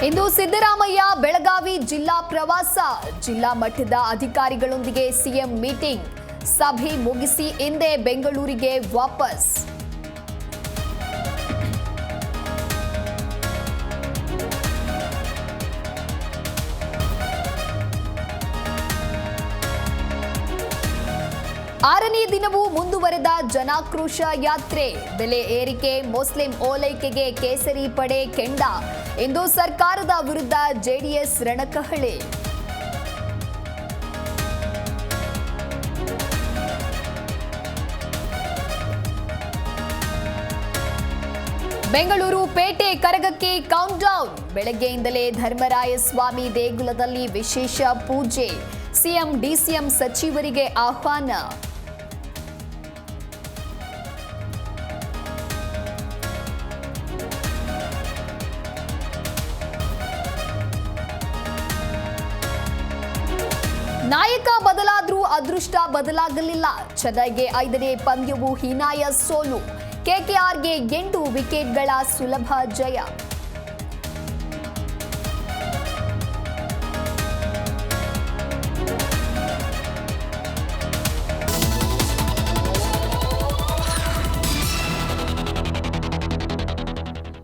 ಇಂದು ಸಿದ್ದರಾಮಯ್ಯ ಬೆಳಗಾವಿ ಜಿಲ್ಲಾ ಪ್ರವಾಸ, ಜಿಲ್ಲಾ ಮಟ್ಟದ ಅಧಿಕಾರಿಗಳೊಂದಿಗೆ ಸಿಎಂ ಮೀಟಿಂಗ್, ಸಭೆ ಮುಗಿಸಿ ಇಂದೇ ಬೆಂಗಳೂರಿಗೆ ವಾಪಸ್. ಆರನೇ ದಿನವೂ ಮುಂದುವರೆದ ಜನಾಕ್ರೋಶ ಯಾತ್ರೆ, ಬೆಲೆ ಏರಿಕೆ, ಮುಸ್ಲಿಂ ಓಲೈಕೆಗೆ ಕೇಸರಿ ಪಡೆ ಕೆಂಡ, ಇಂದು ಸರ್ಕಾರದ ವಿರುದ್ಧ ಜೆಡಿಎಸ್ ರಣಕಹಳೆ. ಬೆಂಗಳೂರು ಪೇಟೆ ಕರಗಕ್ಕೆ ಕೌಂಟ್ಡೌನ್, ಬೆಳಗ್ಗೆಯಿಂದಲೇ ಧರ್ಮರಾಯ ಸ್ವಾಮಿ ದೇಗುಲದಲ್ಲಿ ವಿಶೇಷ ಪೂಜೆ, ಸಿಎಂ ಡಿಸಿಎಂ ಸಚಿವರಿಗೆ ಆಹ್ವಾನ. ನಾಯಕ ಬದಲಾದ್ರೂ ಅದೃಷ್ಟ ಬದಲಾಗಲಿಲ್ಲ, ಚೆನ್ನೈಗೆ 5ನೇ ಪಂದ್ಯವೂ ಹೀನಾಯ ಸೋಲು, ಕೆಕೆಆರ್ಗೆ 8 ವಿಕೆಟ್ಗಳ ಸುಲಭ ಜಯ.